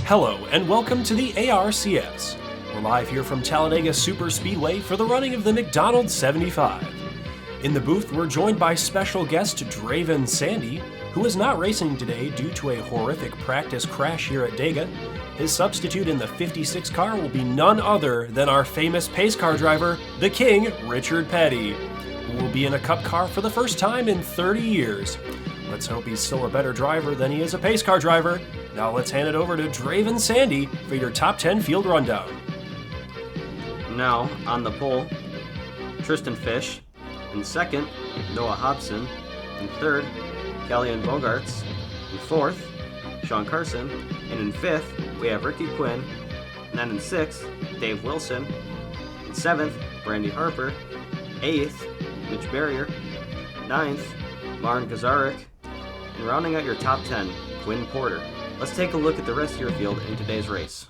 Hello, and welcome to the ARCS. We're live here from Talladega Super Speedway for the running of the McDonald's 75. In the booth, we're joined by special guest Draven Sandy, who is not racing today due to a horrific practice crash here at Dega. His substitute in the 56 car will be none other than our famous pace car driver, the King, Richard Petty, who will be in a Cup car for the first time in 30 years. Let's hope he's still a better driver than he is a pace car driver. Now let's hand it over to Draven Sandy for your top 10 field rundown. Now, on the pole, Tristan Fish. In second, Noah Hobson. In third, Callian Bogarts. In fourth, Sean Carson. And in fifth, we have Ricky Quinn. And then in sixth, Dave Wilson. In seventh, Brandy Harper. Eighth, Mitch Barrier. Ninth, Martin Kazarek. And rounding out your top 10, Quinn Porter. Let's take a look at the rest of your field in today's race.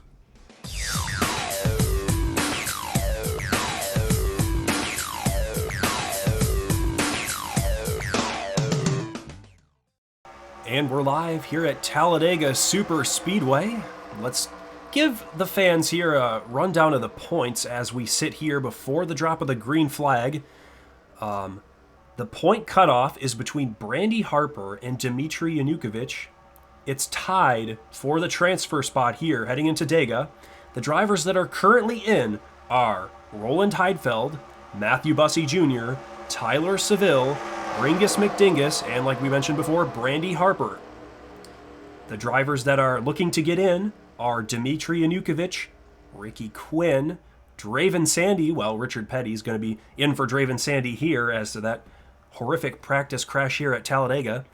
And we're live here at Talladega Super Speedway. Let's give the fans here a rundown of the points as we sit here before the drop of the green flag. The point cutoff is between Brandy Harper and Dmitry Yanukovych. It's tied for the transfer spot here heading into Dega. The drivers that are currently in are Roland Heidfeld, Matthew Bussey Jr., Tyler Seville, Ringus McDingus, and like we mentioned before, Brandy Harper. The drivers that are looking to get in are Dmitry Yanukovych, Ricky Quinn, Draven Sandy. Well, Richard Petty is going to be in for Draven Sandy here as to that horrific practice crash here at Talladega.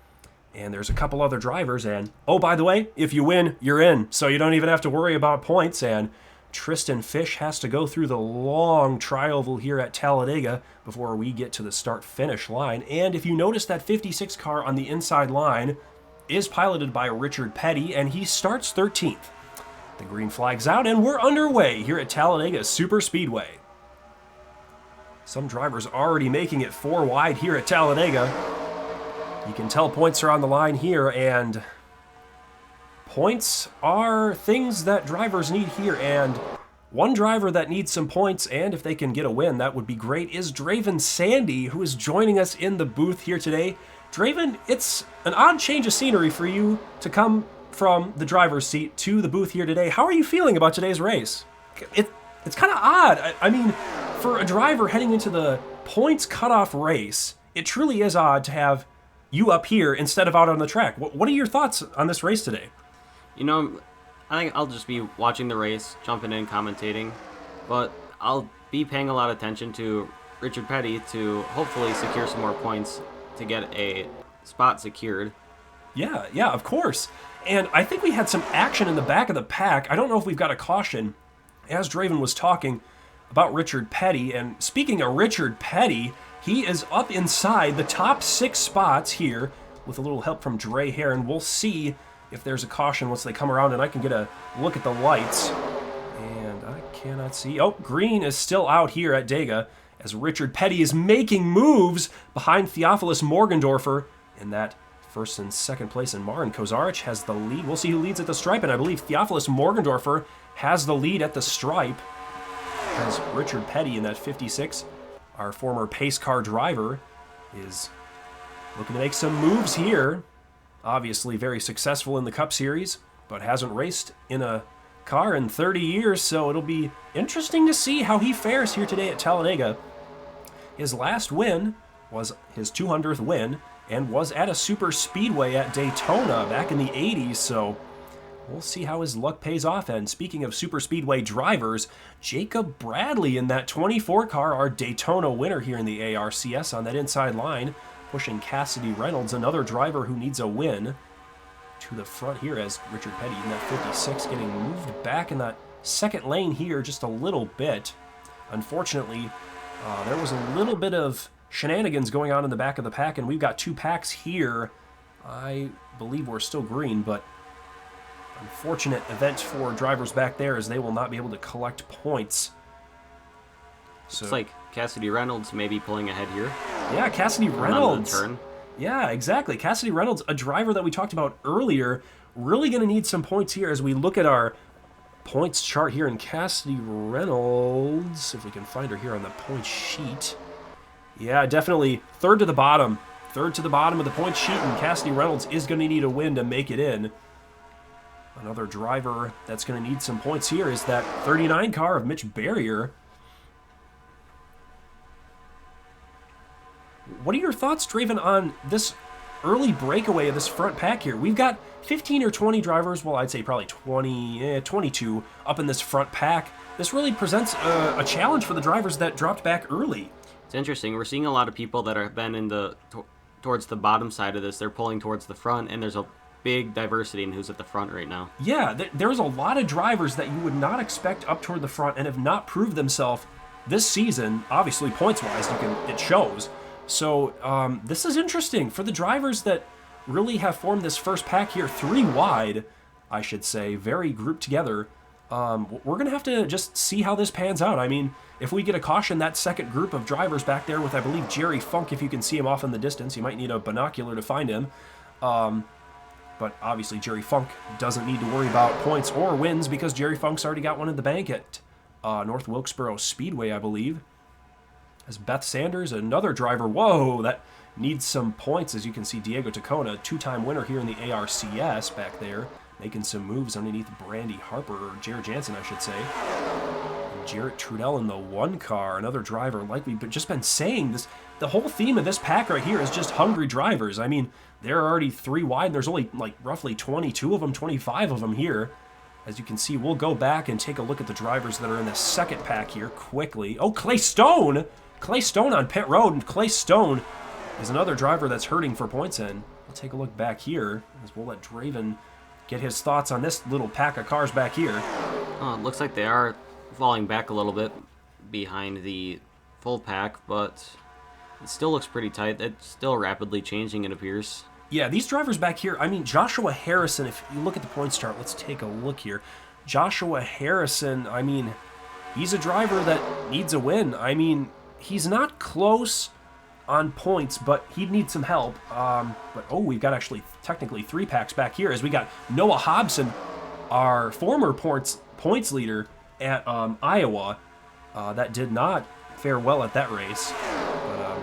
And there's a couple other drivers, and oh, by the way, if you win, you're in, so you don't even have to worry about points. And Tristan Fish has to go through the long tri-oval here at Talladega before we get to the start-finish line. And if you notice, that 56 car on the inside line is piloted by Richard Petty, and he starts 13th. The green flag's out, and we're underway here at Talladega Super Speedway. Some drivers already making it 4 wide here at Talladega. You can tell points are on the line here, and points are things that drivers need here, and one driver that needs some points, and if they can get a win, that would be great, is Draven Sandy, who is joining us in the booth here today. Draven, it's an odd change of scenery for you to come from the driver's seat to the booth here today. How are you feeling about today's race? It's kind of odd. I mean, for a driver heading into the points cutoff race, it truly is odd to have you up here instead of out on the track. What are your thoughts on this race today? You know, I think I'll just be watching the race, jumping in, commentating, but I'll be paying a lot of attention to Richard Petty to hopefully secure some more points to get a spot secured. Yeah, of course. And I think we had some action in the back of the pack. I don't know if we've got a caution. As Draven was talking about Richard Petty, and speaking of Richard Petty, he is up inside the top 6 spots here with a little help from Dre Heron. We'll see if there's a caution once they come around and I can get a look at the lights. And I cannot see. Oh, green is still out here at Dega as Richard Petty is making moves behind Theophilus Morgendorfer in that first and second place, and Martin Kozarich has the lead. We'll see who leads at the stripe, and I believe Theophilus Morgendorfer has the lead at the stripe as Richard Petty in that 56, our former pace car driver, is looking to make some moves here. Obviously very successful in the Cup Series, but hasn't raced in a car in 30 years, so it'll be interesting to see how he fares here today at Talladega. His last win was his 200th win and was at a super speedway at Daytona back in the 80s, so we'll see how his luck pays off. And speaking of super speedway drivers, Jacob Bradley in that 24 car, our Daytona winner here in the ARCS on that inside line, pushing Cassidy Reynolds, another driver who needs a win, to the front here as Richard Petty in that 56 getting moved back in that second lane here just a little bit. Unfortunately, there was a little bit of shenanigans going on in the back of the pack, and we've got 2 packs here. I believe we're still green, but unfortunate event for drivers back there as they will not be able to collect points. So, it's like Cassidy Reynolds may be pulling ahead here. Yeah, Cassidy Reynolds. Turn. Yeah, exactly. Cassidy Reynolds, a driver that we talked about earlier really going to need some points here as we look at our points chart here in Cassidy Reynolds. If we can find her here on the point sheet. Yeah, definitely third to the bottom. Third to the bottom of the point sheet, and Cassidy Reynolds is going to need a win to make it in. Another driver that's going to need some points here is that 39 car of Mitch Barrier. What are your thoughts, Draven, on this early breakaway of this front pack here? We've got 15 or 20 drivers, well, I'd say probably 22 up in this front pack. This really presents a challenge for the drivers that dropped back early. It's interesting. We're seeing a lot of people that have been in towards the bottom side of this. They're pulling towards the front, and there's a big diversity in who's at the front right now. Yeah, there's a lot of drivers that you would not expect up toward the front and have not proved themselves this season. Obviously, points-wise, it shows. So this is interesting for the drivers that really have formed this first pack here, 3 wide, I should say, very grouped together. We're going to have to just see how this pans out. I mean, if we get a caution, that second group of drivers back there with, I believe, Jerry Funk, if you can see him off in the distance. You might need a binocular to find him. But obviously, Jerry Funk doesn't need to worry about points or wins because Jerry Funk's already got one in the bank at North Wilkesboro Speedway, I believe. As Beth Sanders, another driver, whoa, that needs some points. As you can see, Diego Tacona, 2-time winner here in the ARCS back there, making some moves underneath Brandy Harper, or Jared Jansen, I should say. And Jarrett Trudell in the 1 car, another driver, like we've just been saying, the whole theme of this pack right here is just hungry drivers. I mean, there are already 3 wide, and there's only like roughly 22 of them, 25 of them here. As you can see, we'll go back and take a look at the drivers that are in the second pack here quickly. Oh, Clay Stone! Clay Stone on pit road, and Clay Stone is another driver that's hurting for points in. We'll take a look back here as we'll let Draven get his thoughts on this little pack of cars back here. It looks like they are falling back a little bit behind the full pack, but it still looks pretty tight. It's still rapidly changing, it appears. Yeah, these drivers back here, I mean, Joshua Harrison, if you look at the points chart, let's take a look here. Joshua Harrison, I mean, he's a driver that needs a win. I mean, he's not close on points, but he'd need some help. We've got actually technically 3 packs back here as we got Noah Hobson, our former points leader at Iowa. That did not fare well at that race. But,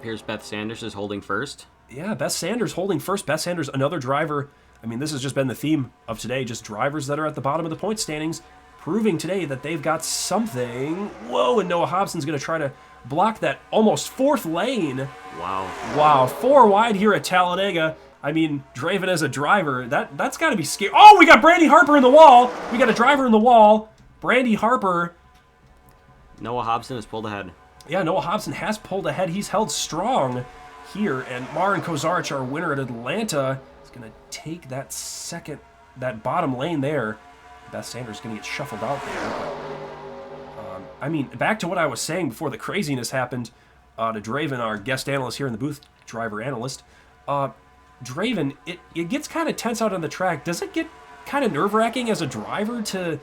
here's Beth Sanders is holding first. Yeah, Beth Sanders holding first. Beth Sanders, another driver. I mean, this has just been the theme of today, just drivers that are at the bottom of the point standings, proving today that they've got something. Whoa, and Noah Hobson's going to try to block that almost 4th lane. Wow, 4 wide here at Talladega. I mean, Draven as a driver, that's got to be scary. Oh, we got Brandy Harper in the wall. We got a driver in the wall. Brandy Harper. Noah Hobson has pulled ahead. Yeah, Noah Hobson has pulled ahead. He's held strong here, and Marin Kozarich, our winner at Atlanta, is going to take that bottom lane there. Beth Sanders is going to get shuffled out there. But, I mean, back to what I was saying before the craziness happened to Draven, our guest analyst here in the booth, driver analyst. Draven, it gets kind of tense out on the track. Does it get kind of nerve-wracking as a driver to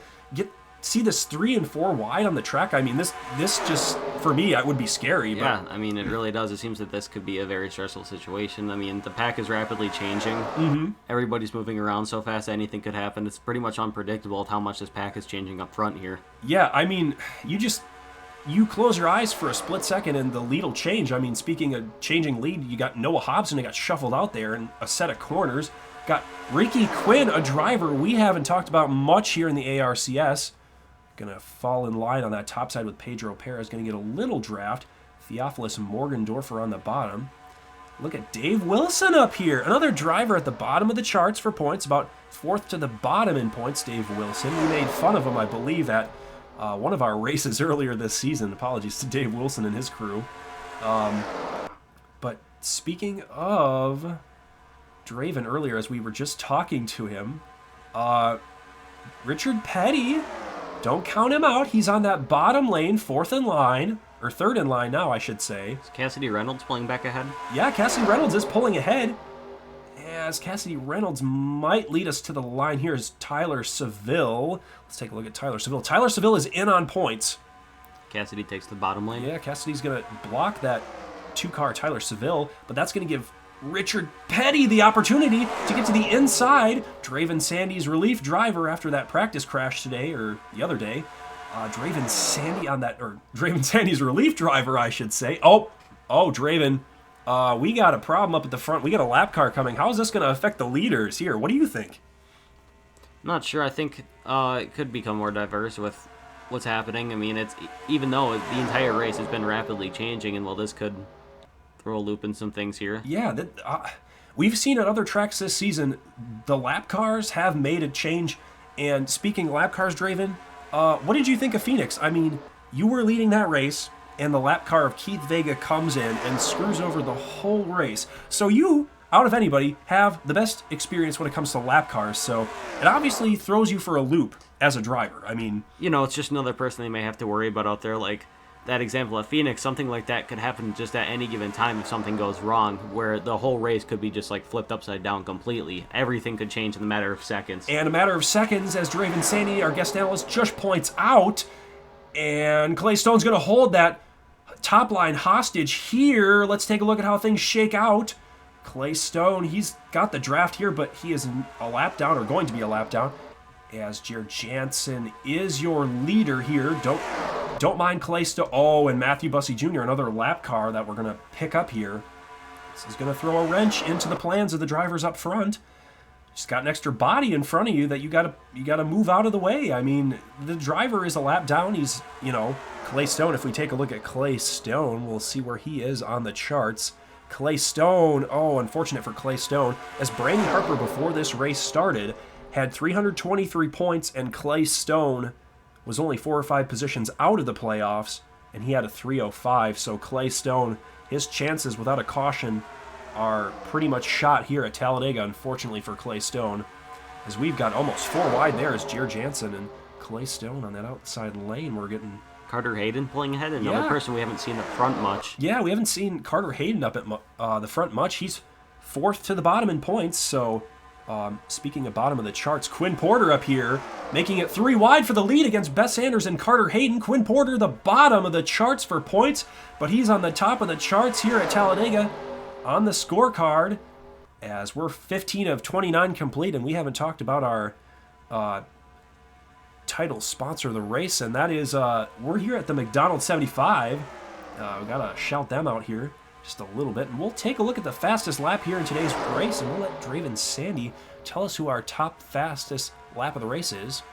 see this 3 and 4 wide on the track? I mean, this just, for me, it would be scary. Yeah, I mean, it really does. It seems that this could be a very stressful situation. I mean, the pack is rapidly changing. Mm-hmm. Everybody's moving around so fast, anything could happen. It's pretty much unpredictable how much this pack is changing up front here. Yeah, I mean, you close your eyes for a split second and the lead will change. I mean, speaking of changing lead, you got Noah Hobson who got shuffled out there in a set of corners. Got Ricky Quinn, a driver we haven't talked about much here in the ARCS. Going to fall in line on that top side with Pedro Perez. Going to get a little draft. Theophilus Morgendorfer on the bottom. Look at Dave Wilson up here. Another driver at the bottom of the charts for points. About 4th to the bottom in points, Dave Wilson. We made fun of him, I believe, at one of our races earlier this season. Apologies to Dave Wilson and his crew. But speaking of Draven earlier, as we were just talking to him, Richard Petty, don't count him out. He's on that bottom lane, 4th in line, or 3rd in line now, I should say. Is Cassidy Reynolds pulling back ahead? Yeah, Cassidy Reynolds is pulling ahead. As Cassidy Reynolds might lead us to the line here is Tyler Seville. Let's take a look at Tyler Seville. Tyler Seville is in on points. Cassidy takes the bottom lane. Yeah, Cassidy's going to block that 2-car Tyler Seville, but that's going to give Richard Petty the opportunity to get to the inside. Draven Sandy's relief driver after that practice crash today, or the other day. Draven Sandy's relief driver, I should say. Oh, Draven. We got a problem up at the front. We got a lap car coming. How is this going to affect the leaders here? What do you think? Not sure. I think it could become more diverse with what's happening. I mean, it's even though the entire race has been rapidly changing, and this could throw a loop in some things here. Yeah, we've seen at other tracks this season, the lap cars have made a change. And speaking of lap cars, Draven, what did you think of Phoenix? I mean, you were leading that race, and the lap car of Keith Vega comes in and screws over the whole race. So you, out of anybody, have the best experience when it comes to lap cars. So it obviously throws you for a loop as a driver. I mean, it's just another person they may have to worry about out there. Like that example of Phoenix, something like that could happen just at any given time if something goes wrong, where the whole race could be just like flipped upside down completely. Everything could change in a matter of seconds. And a matter of seconds, as Draven Sandy, our guest analyst, just points out, and Clay Stone's going to hold that top line hostage here. Let's take a look at how things shake out. Clay Stone, he's got the draft here, but he is a lap down, or going to be a lap down, as Jared Jansen is your leader here. Don't mind Clay Stone. Oh, and Matthew Bussey Jr., another lap car that we're going to pick up here. This is going to throw a wrench into the plans of the drivers up front. Just got an extra body in front of you that you got to move out of the way. I mean, the driver is a lap down. He's, Clay Stone. If we take a look at Clay Stone, we'll see where he is on the charts. Clay Stone, unfortunate for Clay Stone, as Brandon Harper before this race started had 323 points, and Clay Stone was only 4 or 5 positions out of the playoffs, and he had a 305. So Clay Stone, his chances without a caution are pretty much shot here at Talladega, unfortunately for Clay Stone, as we've got almost 4 wide there as Jared Jansen and Clay Stone on that outside lane. We're getting Carter Hayden pulling ahead, another person we haven't seen up front much. Yeah, we haven't seen Carter Hayden up at the front much. He's 4th to the bottom in points, so speaking of bottom of the charts, Quinn Porter up here, making it 3 wide for the lead against Bess Sanders and Carter Hayden. Quinn Porter, the bottom of the charts for points, but he's on the top of the charts here at Talladega on the scorecard, as we're 15 of 29 complete, and we haven't talked about our title sponsor of the race, and that is, we're here at the McDonald's 75. We gotta shout them out here just a little bit, and we'll take a look at the fastest lap here in today's race, and we'll let Draven Sandy tell us who our top fastest lap of the race is.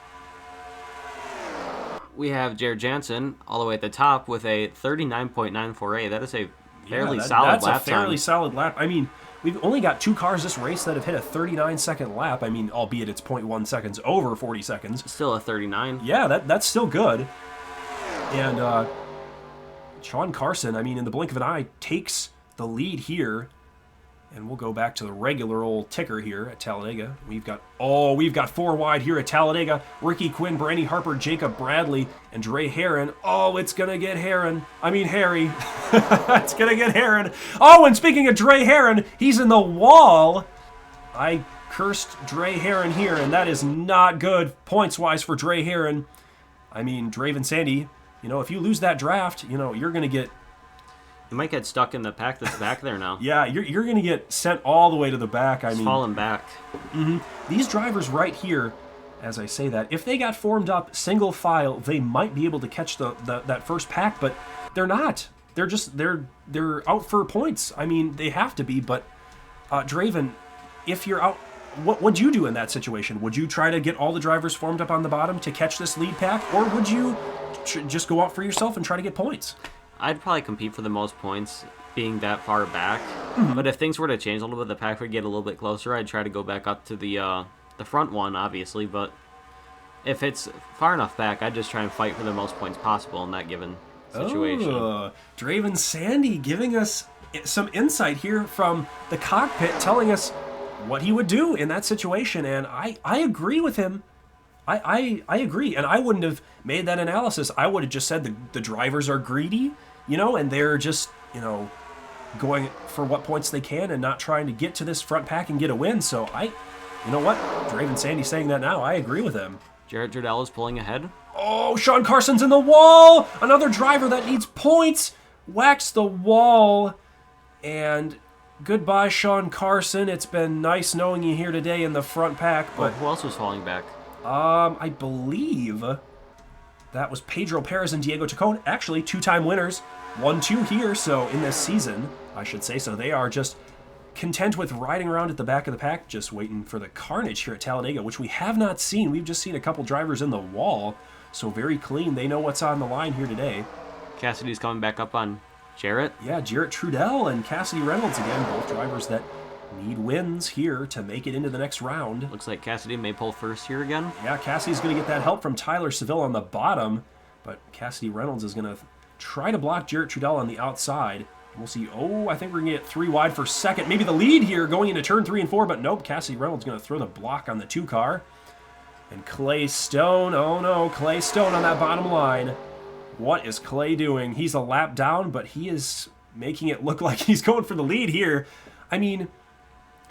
We have Jared Jansen all the way at the top with a 39.948. That is a fairly solid lap time. That's a fairly solid lap. I mean, we've only got 2 cars this race that have hit a 39-second lap. I mean, albeit it's 0.1 seconds over 40 seconds. Still a 39. Yeah, that's still good. And Sean Carson, I mean, in the blink of an eye, takes the lead here. And we'll go back to the regular old ticker here at Talladega. We've got 4 wide here at Talladega. Ricky Quinn, Brandy Harper, Jacob Bradley, and Dre Herron. Oh, it's going to get Harry. It's going to get Herron. Oh, and speaking of Dre Herron, he's in the wall. I cursed Dre Herron here, and that is not good points-wise for Dre Herron. I mean, Draven Sandy, if you lose that draft, you're going to get... You might get stuck in the pack that's back there now. Yeah, you're going to get sent all the way to the back. It's falling back. Mm-hmm. These drivers right here, as I say that, if they got formed up single file, they might be able to catch that first pack, but they're not. They're out for points. I mean, they have to be, but Draven, if you're out, what would you do in that situation? Would you try to get all the drivers formed up on the bottom to catch this lead pack, or would you just go out for yourself and try to get points? I'd probably compete for the most points being that far back. Mm-hmm. But if things were to change a little bit, the pack would get a little bit closer. I'd try to go back up to the front one, obviously. But if it's far enough back, I'd just try and fight for the most points possible in that given situation. Draven Sandy giving us some insight here from the cockpit, telling us what he would do in that situation. And I agree with him. I agree, and I wouldn't have made that analysis. I would have just said the drivers are greedy, and they're just, going for what points they can and not trying to get to this front pack and get a win. So you know what? Draven Sandy's saying that now. I agree with him. Jarrett Jardell is pulling ahead. Oh, Sean Carson's in the wall! Another driver that needs points whacks the wall, and Goodbye, Sean Carson. It's been nice knowing you here today in the front pack. But who else was falling back? I believe that was Pedro Perez and Diego Tacon. Actually, two-time winners. 1-2 here, so in this season, I should say. So they are just content with riding around at the back of the pack, just waiting for the carnage here at Talladega, which we have not seen. We've just seen a couple drivers in the wall, so very clean. They know what's on the line here today. Cassidy's coming back up on Jarrett. Yeah, Jarrett Trudell and Cassidy Reynolds again, both drivers that need wins here to make it into the next round. Looks like Cassidy may pull first here again. Yeah, Cassidy's going to get that help from Tyler Seville on the bottom, but Cassidy Reynolds is going to try to block Jarrett Trudell on the outside. We'll see. Oh, I think we're going to get 3 wide for second. Maybe the lead here going into turn 3 and 4, but nope. Cassidy Reynolds going to throw the block on the 2 car. And Clay Stone, oh no, Clay Stone on that bottom line. What is Clay doing? He's a lap down, but he is making it look like he's going for the lead here. I mean,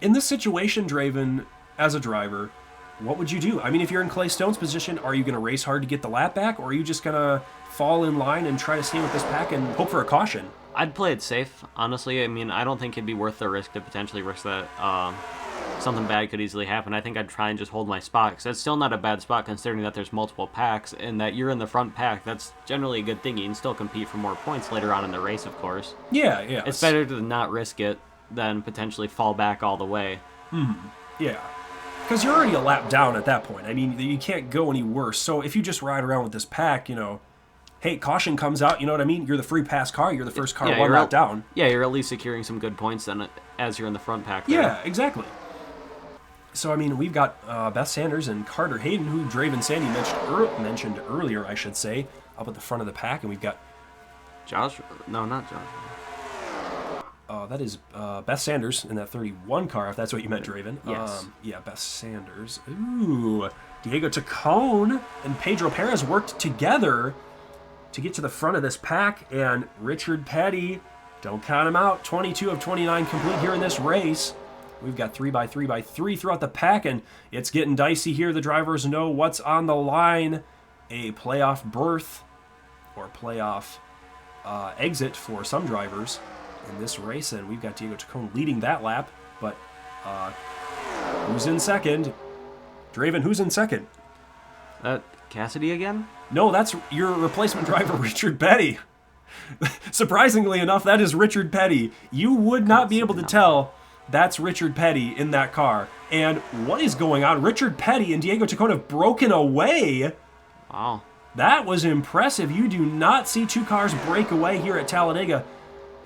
in this situation, Draven, as a driver, what would you do? I mean, if you're in Clay Stone's position, are you going to race hard to get the lap back, or are you just going to fall in line and try to stay with this pack and hope for a caution? I'd play it safe, honestly. I mean, I don't think it'd be worth the risk to potentially risk that something bad could easily happen. I think I'd try and just hold my spot, because that's still not a bad spot considering that there's multiple packs, and that you're in the front pack. That's generally a good thing. You can still compete for more points later on in the race, of course. Yeah, yeah. It's better to not risk it than potentially fall back all the way. Yeah. Because you're already a lap down at that point. I mean, you can't go any worse. So if you just ride around with this pack, hey, caution comes out, you know what I mean? You're the free pass car. You're the first car one lap down. Yeah, you're at least securing some good points then as you're in the front pack there. Yeah, exactly. So, I mean, we've got Beth Sanders and Carter Hayden, who Draven Sandy mentioned earlier, I should say, up at the front of the pack. And we've got... Josh? No, not Josh. That is Beth Sanders in that 31 car, if that's what you meant, Draven. Yes. Yeah, Beth Sanders. Ooh. Diego Tacon and Pedro Perez worked together to get to the front of this pack, and Richard Petty, don't count him out, 22 of 29 complete here in this race. We've got 3x3x3 throughout the pack, and it's getting dicey here. The drivers know what's on the line. A playoff berth or playoff exit for some drivers in this race, and we've got Diego Tacon leading that lap, but who's in second? Draven, who's in second? Cassidy again? No, that's your replacement driver, Richard Petty. Surprisingly enough, that is Richard Petty. You would not be able to tell that's Richard Petty in that car. And what is going on? Richard Petty and Diego Tacon have broken away. Wow. That was impressive. You do not see 2 cars break away here at Talladega,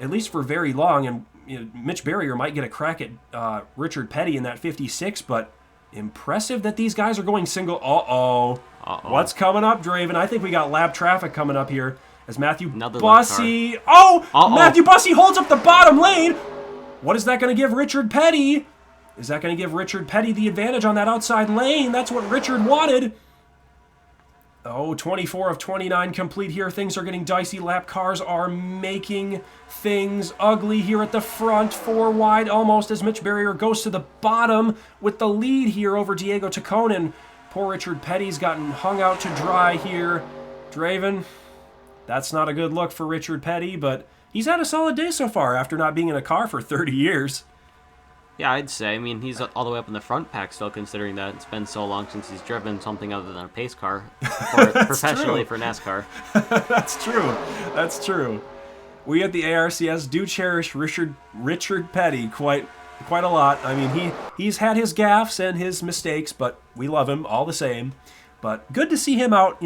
at least for very long. And Mitch Barrier might get a crack at Richard Petty in that 56, but impressive that these guys are going single. Uh-oh. What's coming up, Draven? I think we got lap traffic coming up here as Matthew Bussey. Matthew Bussey holds up the bottom lane. What is that going to give Richard Petty? Is that going to give Richard Petty the advantage on that outside lane? That's what Richard wanted. 24 of 29 complete here. Things are getting dicey. Lap cars are making things ugly here at the front. 4 wide almost as Mitch Barrier goes to the bottom with the lead here over Diego Tacon. And poor Richard Petty's gotten hung out to dry here. Draven, that's not a good look for Richard Petty, but he's had a solid day so far after not being in a car for 30 years. Yeah, I'd say. I mean, he's all the way up in the front pack still, considering that it's been so long since he's driven something other than a pace car professionally for NASCAR. That's true. That's true. We at the ARCS do cherish Richard Petty quite a lot. I mean, he's had his gaffes and his mistakes, but we love him all the same. But good to see him out,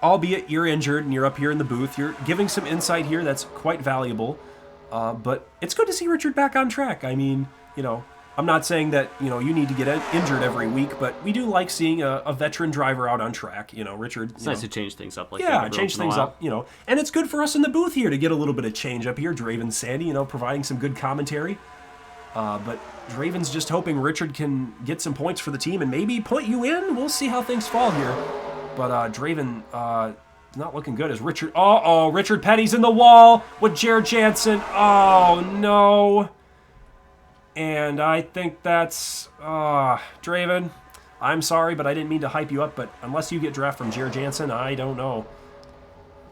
albeit you're injured and you're up here in the booth. You're giving some insight here that's quite valuable. But it's good to see Richard back on track. I mean, I'm not saying that, you need to get injured every week, but we do like seeing a veteran driver out on track. Richard. It's nice to change things up like that. Yeah, change things up, And it's good for us in the booth here to get a little bit of change up here. Draven Sandy, providing some good commentary. But Draven's just hoping Richard can get some points for the team and maybe put you in. We'll see how things fall here. But Draven not looking good as Richard. Richard Petty's in the wall with Jared Jansen. Oh, no. And I think that's Draven. I'm sorry, but I didn't mean to hype you up. But unless you get draft from Jared Jansen, I don't know.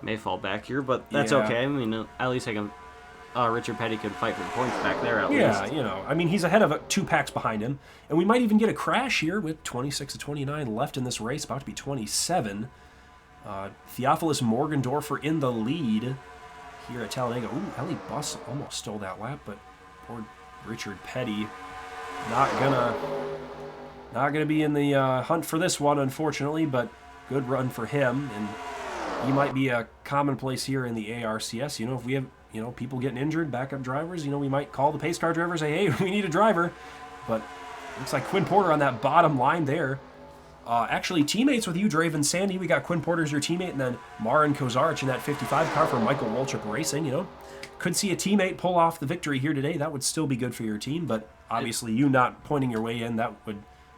May fall back here, but that's okay. I mean, at least I can Richard Petty could fight for the points back there at Yeah, least. you know, I mean, he's ahead of 2 packs behind him, and we might even get a crash here with 26 to 29 left in this race, about to be 27. Theophilus Morgendorfer in the lead here at Talladega. Ooh, Ellie Buss almost stole that lap, but poor Richard Petty not gonna be in the hunt for this one, unfortunately, but good run for him, and he might be a commonplace here in the ARCS. You know, if we have, you know, people getting injured, backup drivers, you know, we might call the pace car driver, say, hey, we need a driver. But looks like Quinn Porter on that bottom line there. Actually, teammates with you, Draven Sandy. We got Quinn Porter as your teammate, and then Marin Kozarich in that 55 car for Michael Waltrip Racing, you know. Could see a teammate pull off the victory here today. That would still be good for your team, but obviously you not pointing your way in, that would,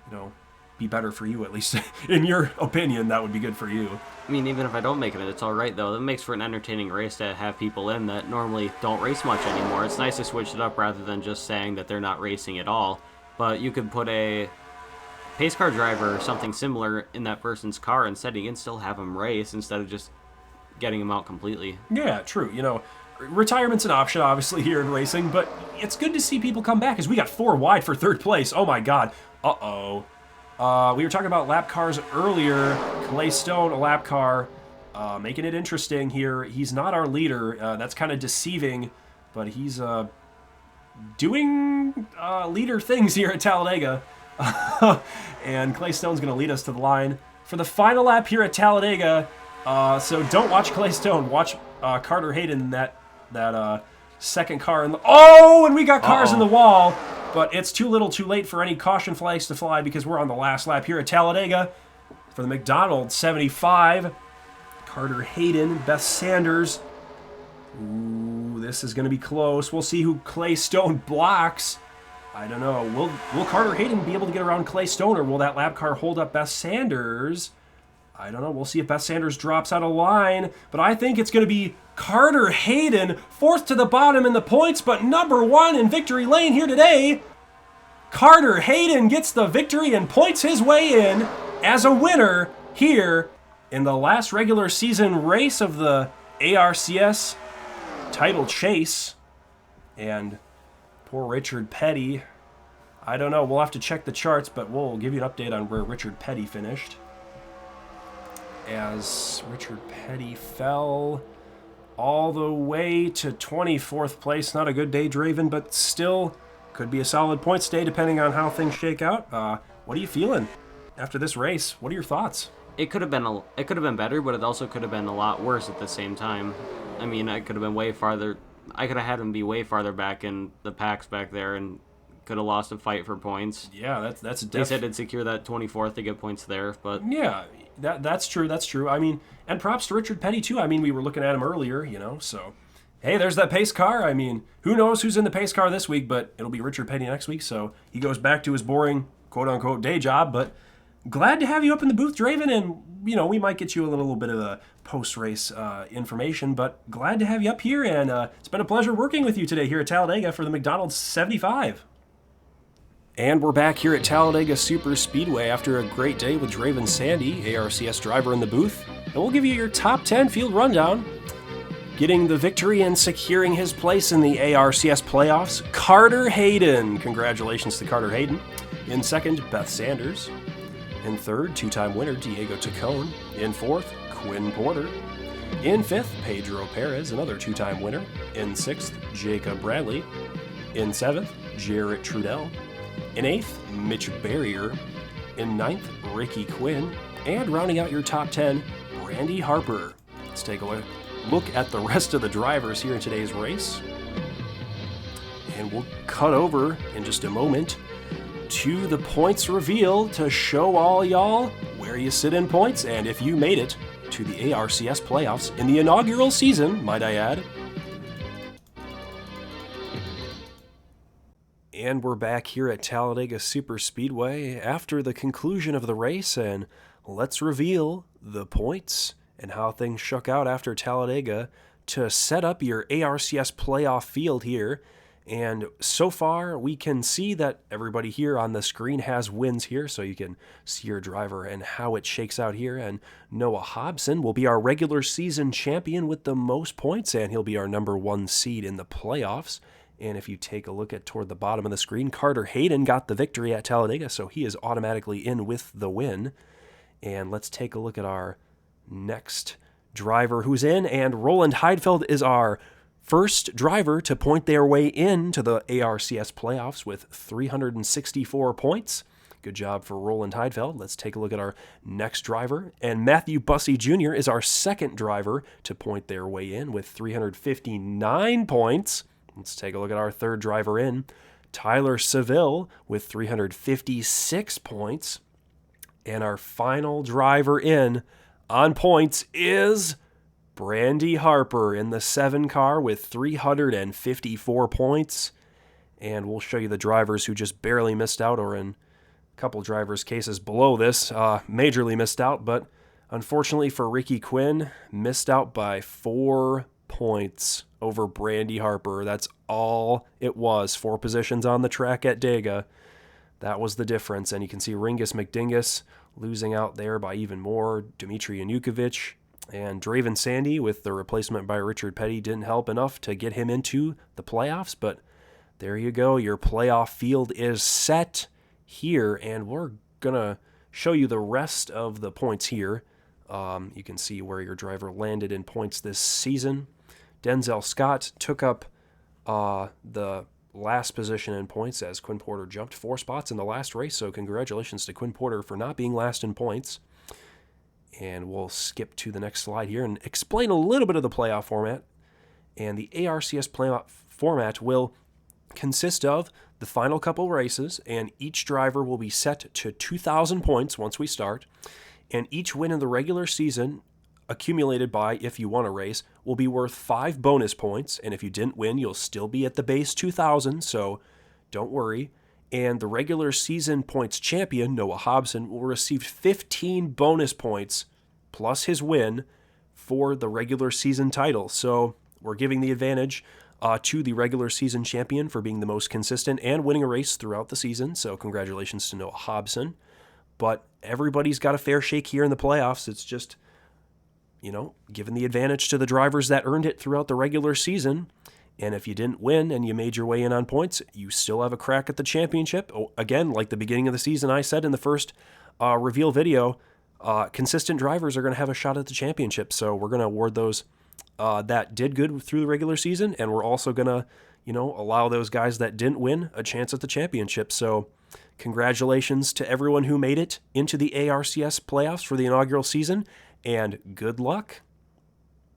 you know, be better for you, at least in your opinion. That would be good for you. I mean, even if I don't make it, it's all right, though. It makes for an entertaining race to have people in that normally don't race much anymore. It's nice to switch it up rather than just saying that they're not racing at all. But you could put a pace car driver or something similar in that person's car instead. You can still have them race instead of just getting them out completely. Yeah, true. You know, retirement's an option, obviously, here in racing, but it's good to see people come back, as we got 4 wide for 3rd place. Oh, my God. Uh-oh. We were talking about lap cars earlier. Clay Stone, a lap car, making it interesting here. He's not our leader. That's kind of deceiving, but he's doing leader things here at Talladega. And Clay Stone's going to lead us to the line for the final lap here at Talladega. So don't watch Clay Stone. Watch Carter Hayden, that second car. And we got cars in the wall. But it's too little too late for any caution flags to fly because we're on the last lap here at Talladega for the McDonald's 75. Carter Hayden, Beth Sanders. Ooh, this is going to be close. We'll see who Clay Stone blocks. I don't know. Will Carter Hayden be able to get around Clay Stone, or will that lap car hold up Beth Sanders? I don't know. We'll see if Beth Sanders drops out of line. But I think it's going to be Carter Hayden, 4th to the bottom in the points, but number 1 in victory lane here today. Carter Hayden gets the victory and points his way in as a winner here in the last regular season race of the ARCS title chase. And poor Richard Petty, I don't know. We'll have to check the charts, but we'll give you an update on where Richard Petty finished. As Richard Petty fell all the way to 24th place. Not a good day, Draven, but still could be a solid points day depending on how things shake out. What are you feeling after this race? What are your thoughts? It could have been better, but it also could have been a lot worse at the same time. I mean, I could have been way farther. I could have had him be way farther back in the packs back there, and could have lost a fight for points. Yeah, that's They said it'd secure that 24th to get points there, but yeah, that's true. That's true. I mean, and props to Richard Petty too. I mean, we were looking at him earlier, you know. So, hey, there's that pace car. I mean, who knows who's in the pace car this week? But it'll be Richard Petty next week. So he goes back to his boring quote unquote day job. But glad to have you up in the booth, Draven, and you know we might get you a little bit of a post-race information. But glad to have you up here, and it's been a pleasure working with you today here at Talladega for the McDonald's 75. And we're back here at Talladega Super Speedway after a great day with Draven Sandy, ARCS driver in the booth. And we'll give you your top 10 field rundown. Getting the victory and securing his place in the ARCS playoffs, Carter Hayden. Congratulations to Carter Hayden. In second, Beth Sanders. In third, 2-time winner Diego Tacone. In fourth, Quinn Porter. In fifth, Pedro Perez, another 2-time winner. In sixth, Jacob Bradley. In seventh, Jarrett Trudell. In eighth, Mitch Barrier. In ninth, Ricky Quinn. And rounding out your top 10, Brandy Harper. Let's take a look at the rest of the drivers here in today's race. And we'll cut over in just a moment to the points reveal to show all y'all where you sit in points and if you made it to the ARCS playoffs in the inaugural season, might I add. And we're back here at Talladega Super Speedway after the conclusion of the race, and let's reveal the points and how things shook out after Talladega to set up your ARCS playoff field here. And so far, we can see that everybody here on the screen has wins here, so you can see your driver and how it shakes out here. And Noah Hobson will be our regular season champion with the most points, and he'll be our number 1 seed in the playoffs. And if you take a look at toward the bottom of the screen, Carter Hayden got the victory at Talladega, so he is automatically in with the win. And let's take a look at our next driver who's in, and Roland Heidfeld is our first driver to point their way into the ARCS playoffs with 364 points. Good job for Roland Heidfeld. Let's take a look at our next driver. And Matthew Bussey Jr. is our second driver to point their way in with 359 points. Let's take a look at our third driver in, Tyler Seville with 356 points. And our final driver in on points is Brandy Harper in the 7 car with 354 points. And we'll show you the drivers who just barely missed out, or in a couple drivers' cases below this, majorly missed out. But unfortunately for Ricky Quinn, missed out by 4 points over Brandy Harper. That's all it was. 4 positions on the track at Dega. That was the difference. And you can see Ringus McDingus losing out there by even more. Dmitry Yanukovych and Draven Sandy with the replacement by Richard Petty didn't help enough to get him into the playoffs. But there you go. Your playoff field is set here. And we're going to show you the rest of the points here. You can see where your driver landed in points this season. Denzel Scott took up the last position in points as Quinn Porter jumped 4 spots in the last race, so congratulations to Quinn Porter for not being last in points. And we'll skip to the next slide here and explain a little bit of the playoff format. And the ARCS playoff format will consist of the final couple races, and each driver will be set to 2,000 points once we start, and each win in the regular season accumulated by, if you won a race, will be worth 5 bonus points, and if you didn't win, you'll still be at the base 2,000, so don't worry. And the regular season points champion, Noah Hobson, will receive 15 bonus points plus his win for the regular season title. So we're giving the advantage to the regular season champion for being the most consistent and winning a race throughout the season, so congratulations to Noah Hobson. But everybody's got a fair shake here in the playoffs. It's just, giving the advantage to the drivers that earned it throughout the regular season. And if you didn't win and you made your way in on points, you still have a crack at the championship. Again, like the beginning of the season, I said in the first reveal video, consistent drivers are going to have a shot at the championship. So we're going to award those that did good through the regular season, and we're also going to, allow those guys that didn't win a chance at the championship. So congratulations to everyone who made it into the ARCS playoffs for the inaugural season, and good luck.